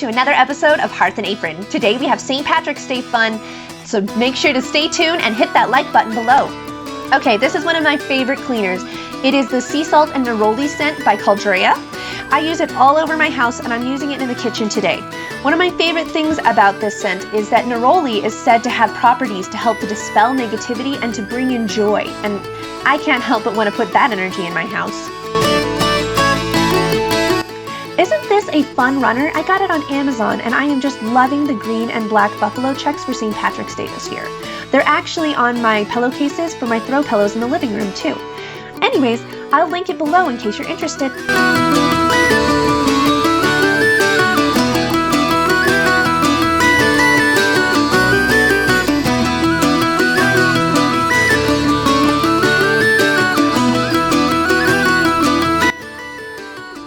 to another episode of Hearth and Apron. Today we have St. Patrick's Day fun, so make sure to stay tuned and hit that like button below. Okay, this is one of my favorite cleaners. It is the Sea Salt and Neroli scent by Caldrea. I use it all over my house and I'm using it in the kitchen today. One of my favorite things about this scent is that neroli is said to have properties to help to dispel negativity and to bring in joy, and I can't help but want to put that energy in my house. Isn't this a fun runner? I got it on Amazon and I am just loving the green and black buffalo checks for St. Patrick's Day this year. They're actually on my pillowcases for my throw pillows in the living room too. Anyways, I'll link it below in case you're interested.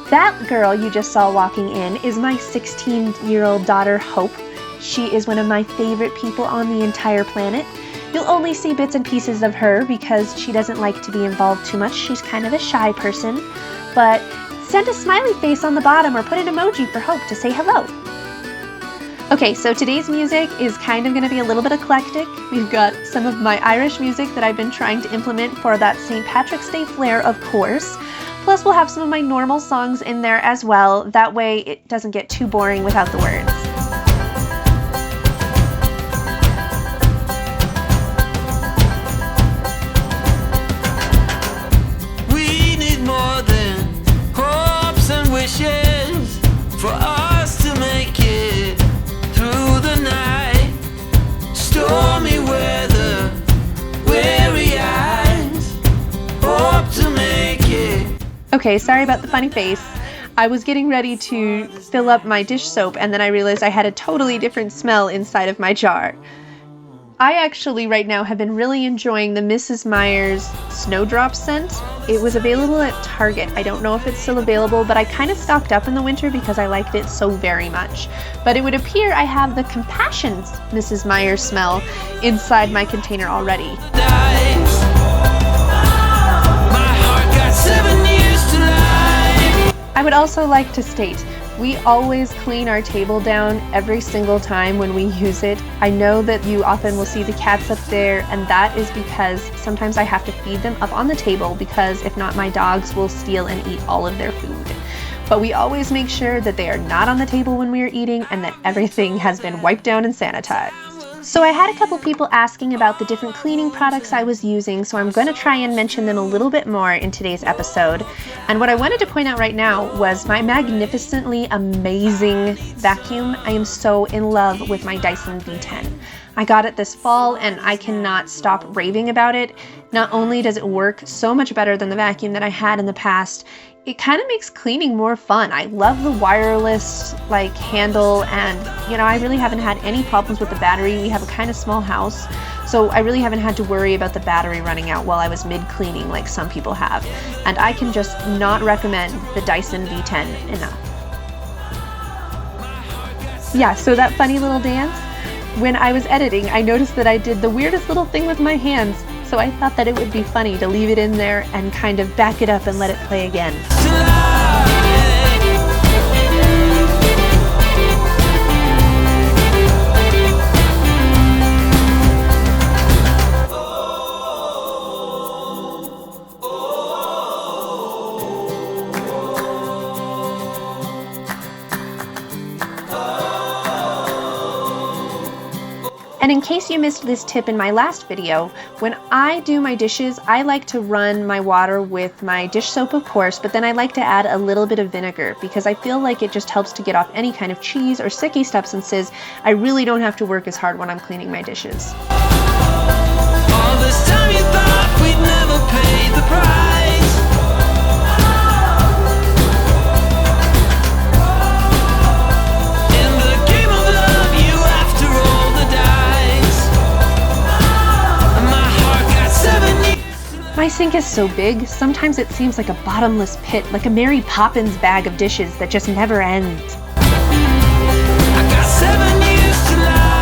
That girl you just saw walking in is my 16-year-old daughter, Hope. She is one of my favorite people on the entire planet. You'll only see bits and pieces of her because she doesn't like to be involved too much. She's kind of a shy person. But send a smiley face on the bottom or put an emoji for Hope to say hello. Okay, so today's music is kind of going to be a little bit eclectic. We've got some of my Irish music that I've been trying to implement for that St. Patrick's Day flair, of course. Plus, we'll have some of my normal songs in there as well. That way it doesn't get too boring without the words. We need more than hopes and wishes for us to make it through the night. Stormy weather, weary eyes, hope to make it. Okay, sorry about the funny face. I was getting ready to fill up my dish soap and then I realized I had a totally different smell inside of my jar. I actually right now have been really enjoying the Mrs. Meyer's Snowdrop scent. It was available at Target. I don't know if it's still available, but I kind of stocked up in the winter because I liked it so very much. But it would appear I have the Compassion Mrs. Meyer smell inside my container already. I would also like to state, we always clean our table down every single time when we use it. I know that you often will see the cats up there, and that is because sometimes I have to feed them up on the table because if not, my dogs will steal and eat all of their food. But we always make sure that they are not on the table when we are eating and that everything has been wiped down and sanitized. So I had a couple people asking about the different cleaning products I was using, so I'm going to try and mention them a little bit more in today's episode. And what I wanted to point out right now was my magnificently amazing vacuum. I am so in love with my Dyson V10. I got it this fall and I cannot stop raving about it. Not only does it work so much better than the vacuum that I had in the past, it kind of makes cleaning more fun. I love the wireless handle, and I really haven't had any problems with the battery. We have a kind of small house, so I really haven't had to worry about the battery running out while I was mid-cleaning like some people have. And I can just not recommend the Dyson V10 enough. Yeah, so that funny little dance, when I was editing, I noticed that I did the weirdest little thing with my hands. So I thought that it would be funny to leave it in there and kind of back it up and let it play again. And in case you missed this tip in my last video, when I do my dishes, I like to run my water with my dish soap, of course, but then I like to add a little bit of vinegar because I feel like it just helps to get off any kind of cheese or sticky substances. I really don't have to work as hard when I'm cleaning my dishes. All this time you thought we'd never pay the price. My sink is so big, sometimes it seems like a bottomless pit, like a Mary Poppins bag of dishes that just never ends. I got 7 years to live.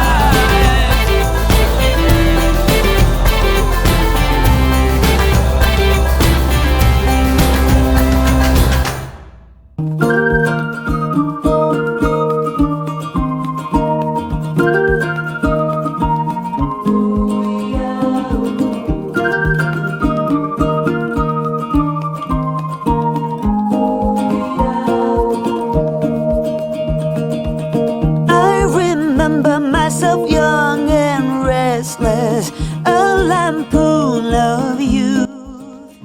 restless, a lampoon of you.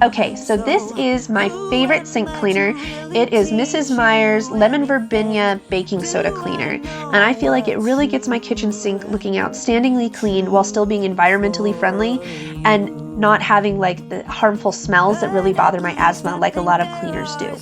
Okay, so this is my favorite sink cleaner. It is Mrs. Meyer's Lemon Verbena Baking Soda Cleaner, and I feel like it really gets my kitchen sink looking outstandingly clean while still being environmentally friendly and not having like the harmful smells that really bother my asthma like a lot of cleaners do.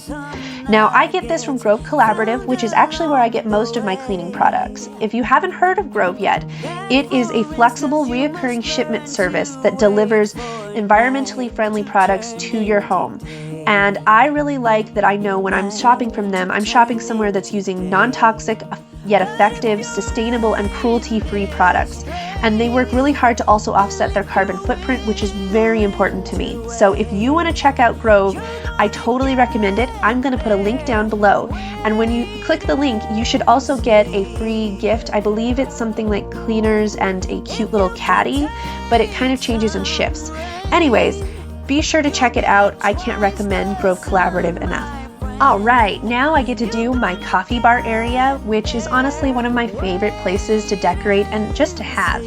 Now, I get this from Grove Collaborative, which is actually where I get most of my cleaning products. If you haven't heard of Grove yet, it is a flexible, reoccurring shipment service that delivers environmentally friendly products to your home. And I really like that I know when I'm shopping from them, I'm shopping somewhere that's using non-toxic, yet effective, sustainable, and cruelty-free products. And they work really hard to also offset their carbon footprint, which is very important to me. So if you want to check out Grove, I totally recommend it. I'm going to put a link down below. And when you click the link, you should also get a free gift. I believe it's something like cleaners and a cute little caddy, but it kind of changes and shifts. Anyways, be sure to check it out. I can't recommend Grove Collaborative enough. All right, now I get to do my coffee bar area, which is honestly one of my favorite places to decorate and just to have.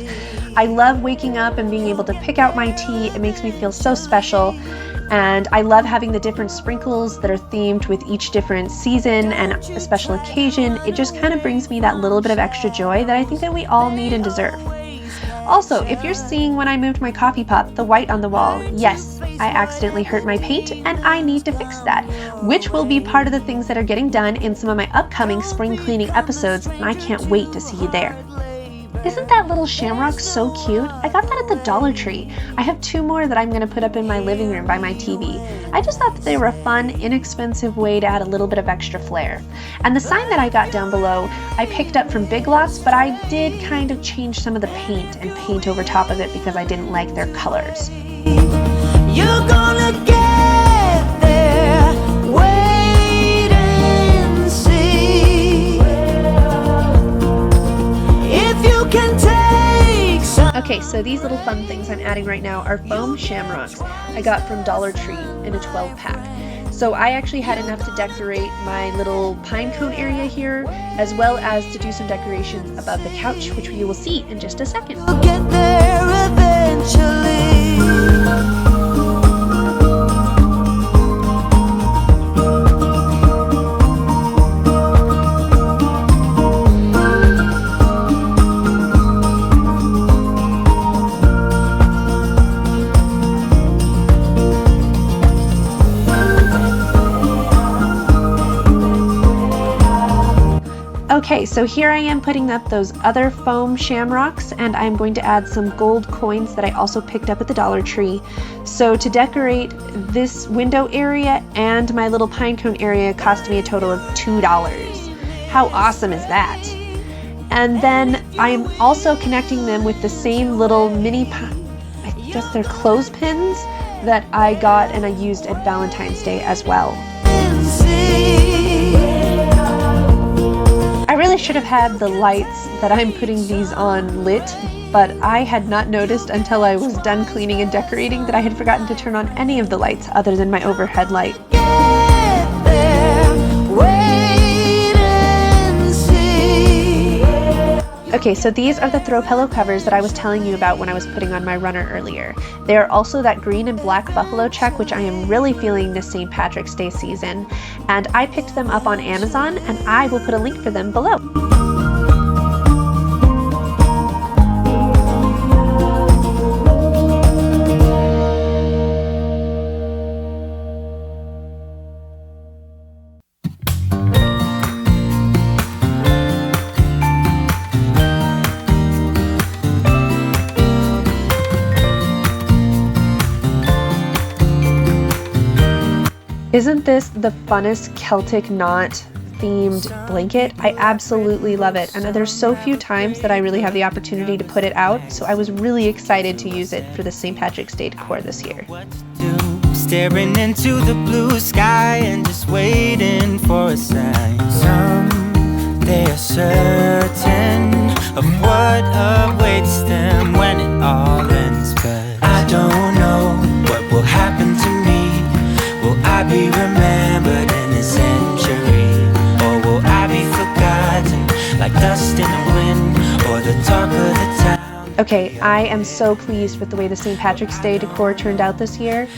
I love waking up and being able to pick out my tea. It makes me feel so special. And I love having the different sprinkles that are themed with each different season and a special occasion. It just kind of brings me that little bit of extra joy that I think that we all need and deserve. Also, if you're seeing when I moved my coffee pot, the white on the wall, yes, I accidentally hurt my paint and I need to fix that, which will be part of the things that are getting done in some of my upcoming spring cleaning episodes, and I can't wait to see you there. Isn't that little shamrock so cute? I got that at the Dollar Tree. I have 2 more that I'm going to put up in my living room by my TV. I just thought that they were a fun, inexpensive way to add a little bit of extra flair. And the sign that I got down below, I picked up from Big Lots, but I did kind of change some of the paint and paint over top of it because I didn't like their colors. You're gonna get there, wait and see. If you can take some. Okay, so these little fun things I'm adding right now are foam shamrocks I got from Dollar Tree in a 12-pack. So I actually had enough to decorate my little pine cone area here, as well as to do some decorations above the couch, which you will see in just a second. You'll get there eventually. Okay, so here I am putting up those other foam shamrocks, and I'm going to add some gold coins that I also picked up at the Dollar Tree. So to decorate this window area and my little pinecone area cost me a total of $2. How awesome is that? And then I'm also connecting them with the same little mini, I guess they're clothespins that I got and I used at Valentine's Day as well. I really should have had the lights that I'm putting these on lit, but I had not noticed until I was done cleaning and decorating that I had forgotten to turn on any of the lights other than my overhead light. Okay, so these are the throw pillow covers that I was telling you about when I was putting on my runner earlier. They are also that green and black buffalo check, which I am really feeling this St. Patrick's Day season. And I picked them up on Amazon, and I will put a link for them below. Isn't this the funnest Celtic knot themed blanket? I absolutely love it, and there's so few times that I really have the opportunity to put it out, so I was really excited to use it for the St. Patrick's Day decor this year. Staring into the blue sky and just waiting for a sign. Someday are certain of what awaits them when it all ends, but I don't know what will happen to me. Will I be remembered in a century, or will I be forgotten like dust in the wind or the talk of the town? Okay, I am so pleased with the way the St. Patrick's Day decor turned out this year.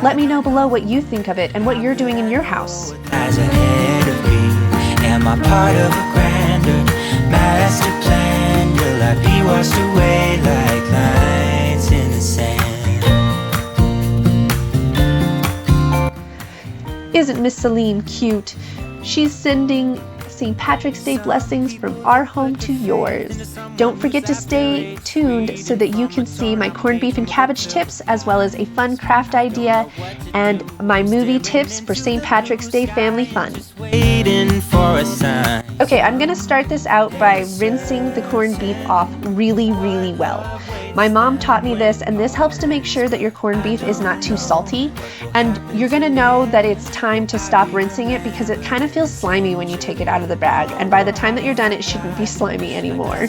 Let me know below what you think of it and what you're doing in your house. As ahead of me, am I part of a grander master plan? Will I be washed away like lines in the sand? Isn't Miss Celine cute? She's sending St. Patrick's Day blessings from our home to yours. Don't forget to stay tuned so that you can see my corned beef and cabbage tips, as well as a fun craft idea and my movie tips for St. Patrick's Day family fun. Waiting for a sign. Okay, I'm gonna start this out by rinsing the corned beef off really, really well. My mom taught me this, and this helps to make sure that your corned beef is not too salty. And you're gonna know that it's time to stop rinsing it because it kind of feels slimy when you take it out of the bag. And by the time that you're done, it shouldn't be slimy anymore.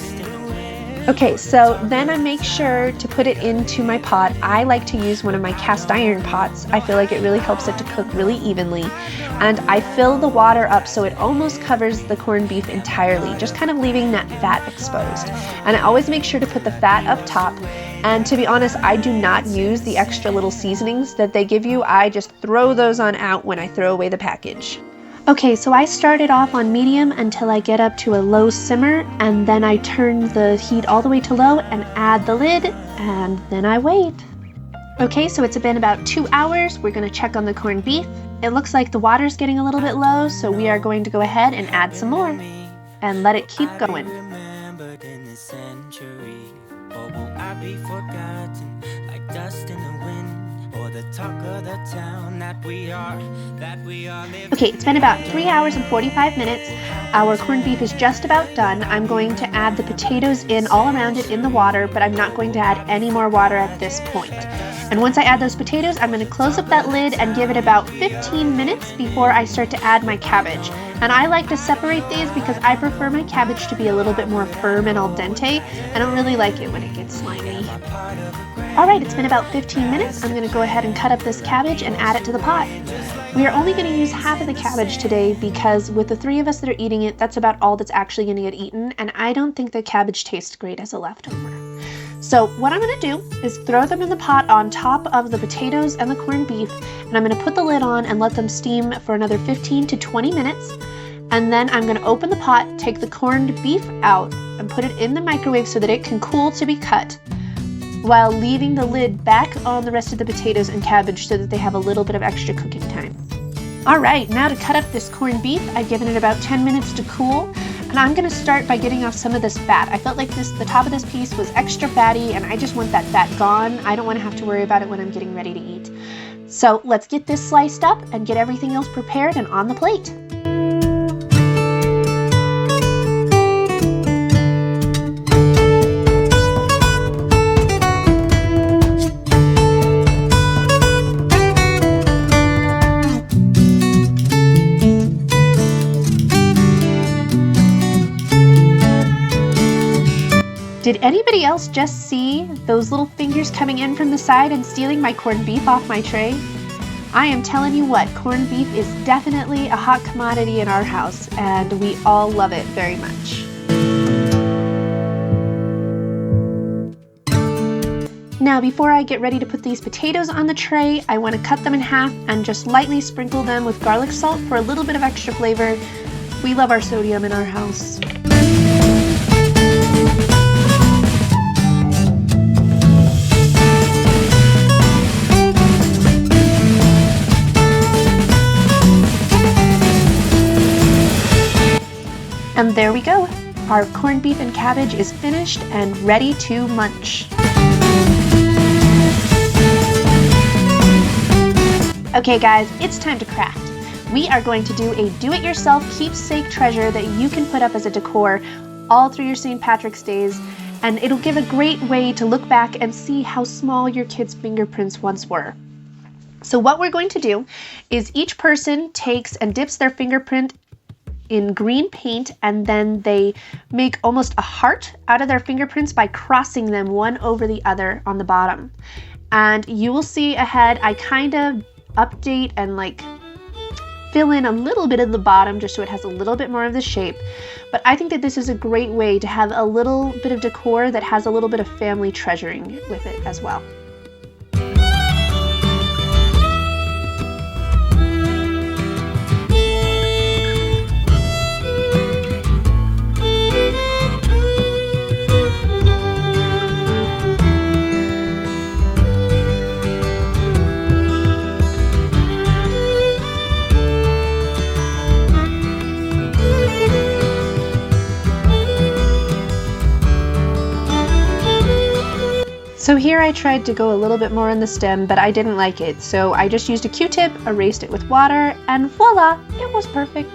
Okay, so then I make sure to put it into my pot. I like to use one of my cast iron pots. I feel like it really helps it to cook really evenly. And I fill the water up so it almost covers the corned beef entirely, just kind of leaving that fat exposed. And I always make sure to put the fat up top. And to be honest, I do not use the extra little seasonings that they give you. I just throw those on out when I throw away the package. Okay, so I started off on medium until I get up to a low simmer, and then I turn the heat all the way to low and add the lid, and then I wait. Okay, so it's been about 2 hours. We're gonna check on the corned beef. It looks like the water's getting a little bit low, so we are going to go ahead and add some more and let it keep going. Remembered in this century, or will I be forgotten like dust in the wind, or the talk of the town that we are living. Okay, it's been about 3 hours and 45 minutes. Our corned beef is just about done. I'm going to add the potatoes in all around it in the water, but I'm not going to add any more water at this point. And once I add those potatoes, I'm going to close up that lid and give it about 15 minutes before I start to add my cabbage. And I like to separate these because I prefer my cabbage to be a little bit more firm and al dente. I don't really like it when it gets slimy. Alright, it's been about 15 minutes. I'm going to go ahead and cut up this cabbage and add it to the pot. We are only going to use half of the cabbage today because with the 3 of us that are eating it, that's about all that's actually going to get eaten, and I don't think the cabbage tastes great as a leftover. So what I'm going to do is throw them in the pot on top of the potatoes and the corned beef, and I'm going to put the lid on and let them steam for another 15 to 20 minutes. And then I'm going to open the pot, take the corned beef out, and put it in the microwave so that it can cool to be cut, while leaving the lid back on the rest of the potatoes and cabbage so that they have a little bit of extra cooking time. Alright, now to cut up this corned beef, I've given it about 10 minutes to cool, and I'm going to start by getting off some of this fat. I felt like the top of this piece was extra fatty, and I just want that fat gone. I don't want to have to worry about it when I'm getting ready to eat. So let's get this sliced up and get everything else prepared and on the plate. Did anybody else just see those little fingers coming in from the side and stealing my corned beef off my tray? I am telling you what, corned beef is definitely a hot commodity in our house, and we all love it very much. Now, before I get ready to put these potatoes on the tray, I want to cut them in half and just lightly sprinkle them with garlic salt for a little bit of extra flavor. We love our sodium in our house. And there we go. Our corned beef and cabbage is finished and ready to munch. Okay guys, it's time to craft. We are going to do a do-it-yourself keepsake treasure that you can put up as a decor all through your St. Patrick's Days, and it'll give a great way to look back and see how small your kids' fingerprints once were. So what we're going to do is each person takes and dips their fingerprint in green paint, and then they make almost a heart out of their fingerprints by crossing them one over the other on the bottom. And you will see ahead, I kind of update and fill in a little bit of the bottom just so it has a little bit more of the shape. But I think that this is a great way to have a little bit of decor that has a little bit of family treasuring with it as well. So here I tried to go a little bit more on the stem, but I didn't like it. So I just used a Q-tip, erased it with water, and voila, it was perfect.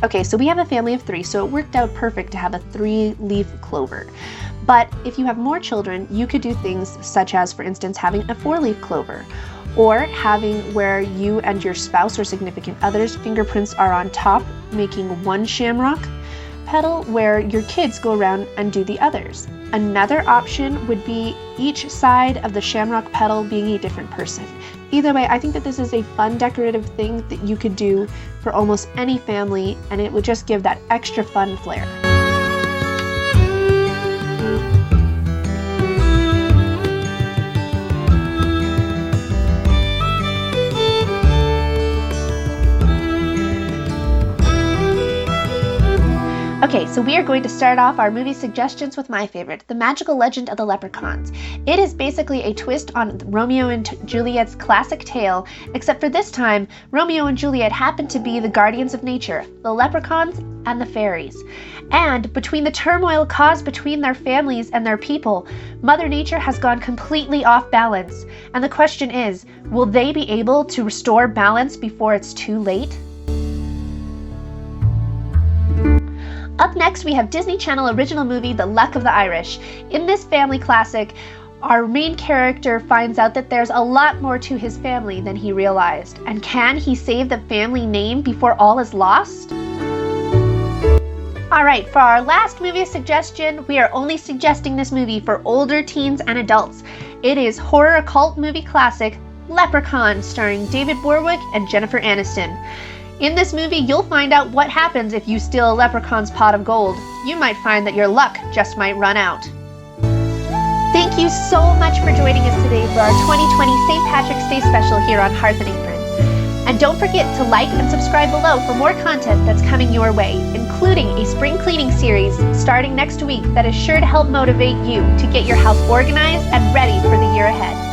Okay, so we have a family of 3, so it worked out perfect to have a 3-leaf clover. But if you have more children, you could do things such as, for instance, having a 4-leaf clover, or having where you and your spouse or significant other's fingerprints are on top, making one shamrock petal where your kids go around and do the others. Another option would be each side of the shamrock petal being a different person. Either way, I think that this is a fun decorative thing that you could do for almost any family, and it would just give that extra fun flair. Okay, so we are going to start off our movie suggestions with my favorite, The Magical Legend of the Leprechauns. It is basically a twist on Romeo and Juliet's classic tale, except for this time, Romeo and Juliet happen to be the guardians of nature, the leprechauns and the fairies. And between the turmoil caused between their families and their people, Mother Nature has gone completely off balance. And the question is, will they be able to restore balance before it's too late? Up next, we have Disney Channel original movie, The Luck of the Irish. In this family classic, our main character finds out that there's a lot more to his family than he realized. And can he save the family name before all is lost? Alright, for our last movie suggestion, we are only suggesting this movie for older teens and adults. It is horror occult movie classic, Leprechaun, starring David Warwick and Jennifer Aniston. In this movie, you'll find out what happens if you steal a leprechaun's pot of gold. You might find that your luck just might run out. Thank you so much for joining us today for our 2020 St. Patrick's Day special here on Hearth and Apron. And don't forget to like and subscribe below for more content that's coming your way, including a spring cleaning series starting next week that is sure to help motivate you to get your house organized and ready for the year ahead.